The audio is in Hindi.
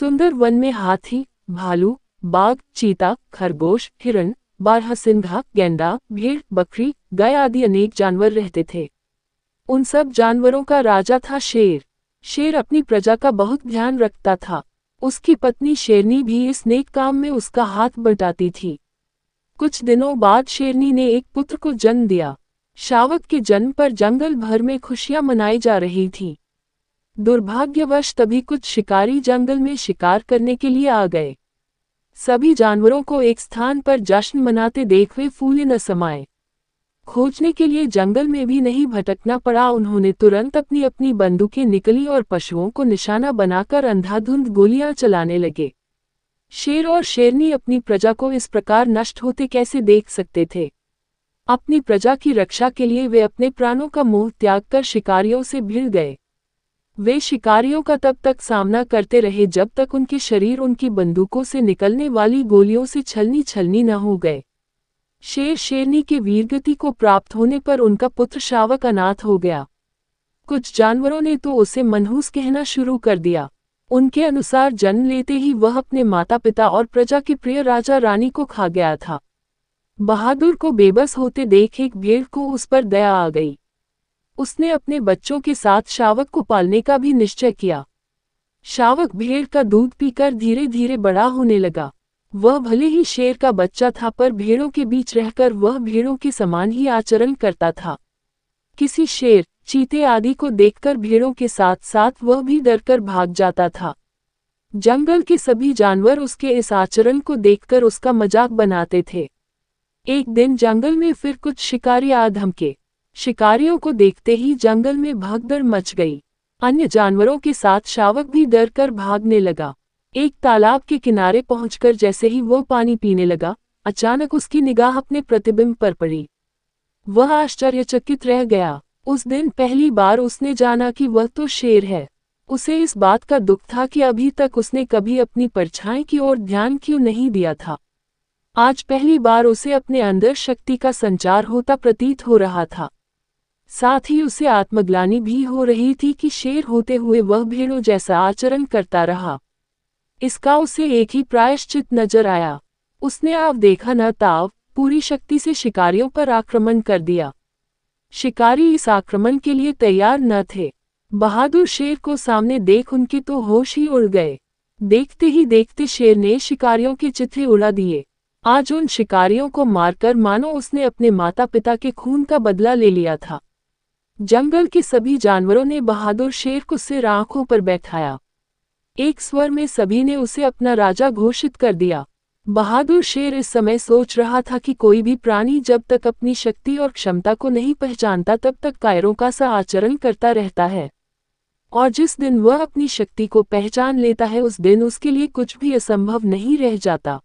सुंदर वन में हाथी, भालू, बाघ, चीता, खरगोश, हिरण, बारहसिंघा, गैंडा, भेड़, बकरी, गाय आदि अनेक जानवर रहते थे। उन सब जानवरों का राजा था शेर। शेर अपनी प्रजा का बहुत ध्यान रखता था। उसकी पत्नी शेरनी भी इस नेक काम में उसका हाथ बटाती थी। कुछ दिनों बाद शेरनी ने एक पुत्र को जन्म दिया। शावक के जन्म पर जंगल भर में खुशियां मनाई जा रही थीं। दुर्भाग्यवश तभी कुछ शिकारी जंगल में शिकार करने के लिए आ गए। सभी जानवरों को एक स्थान पर जश्न मनाते देख वे फूले न समाये। खोजने के लिए जंगल में भी नहीं भटकना पड़ा। उन्होंने तुरंत अपनी अपनी बंदूकें निकली और पशुओं को निशाना बनाकर अंधाधुंध गोलियां चलाने लगे। शेर और शेरनी अपनी प्रजा को इस प्रकार नष्ट होते कैसे देख सकते थे। अपनी प्रजा की रक्षा के लिए वे अपने प्राणों का मोह त्याग कर शिकारियों से भिड़ गए। वे शिकारियों का तब तक सामना करते रहे जब तक उनके शरीर उनकी बंदूकों से निकलने वाली गोलियों से छलनी छलनी न हो गए। शेर शेरनी के वीरगति को प्राप्त होने पर उनका पुत्र शावक अनाथ हो गया। कुछ जानवरों ने तो उसे मनहूस कहना शुरू कर दिया। उनके अनुसार जन्म लेते ही वह अपने माता पिता और प्रजा के प्रिय राजा रानी को खा गया था। बहादुर को बेबस होते देख एक भेड़ को उस पर दया आ गई। उसने अपने बच्चों के साथ शावक को पालने का भी निश्चय किया। शावक भेड़ का दूध पीकर धीरे धीरे बड़ा होने लगा। वह भले ही शेर का बच्चा था पर भेड़ों के बीच रहकर वह भेड़ों के समान ही आचरण करता था। किसी शेर, चीते आदि को देखकर भेड़ों के साथ साथ वह भी डरकर भाग जाता था। जंगल के सभी जानवर उसके इस आचरण को देखकर उसका मजाक बनाते थे। एक दिन जंगल में फिर कुछ शिकारी आ धमके। शिकारियों को देखते ही जंगल में भगदड़ मच गई। अन्य जानवरों के साथ शावक भी डरकर भागने लगा। एक तालाब के किनारे पहुंचकर जैसे ही वह पानी पीने लगा, अचानक उसकी निगाह अपने प्रतिबिंब पर पड़ी। वह आश्चर्यचकित रह गया। उस दिन पहली बार उसने जाना कि वह तो शेर है। उसे इस बात का दुख था कि अभी तक उसने कभी अपनी परछाई की ओर ध्यान क्यों नहीं दिया था। आज पहली बार उसे अपने अंदर शक्ति का संचार होता प्रतीत हो रहा था। साथ ही उसे आत्मग्लानि भी हो रही थी कि शेर होते हुए वह भेड़ों जैसा आचरण करता रहा। इसका उसे एक ही प्रायश्चित नजर आया। उसने आव देखा न ताव पूरी शक्ति से शिकारियों पर आक्रमण कर दिया। शिकारी इस आक्रमण के लिए तैयार न थे। बहादुर शेर को सामने देख उनके तो होश ही उड़ गए। देखते ही देखते शेर ने शिकारियों के चित्ते उड़ा दिए। आज उन शिकारियों को मारकर मानो उसने अपने माता पिता के खून का बदला ले लिया था। जंगल के सभी जानवरों ने बहादुर शेर को सिर आंखों पर बैठाया। एक स्वर में सभी ने उसे अपना राजा घोषित कर दिया। बहादुर शेर इस समय सोच रहा था कि कोई भी प्राणी जब तक अपनी शक्ति और क्षमता को नहीं पहचानता तब तक कायरों का सा आचरण करता रहता है, और जिस दिन वह अपनी शक्ति को पहचान लेता है उस दिन उसके लिए कुछ भी असंभव नहीं रह जाता।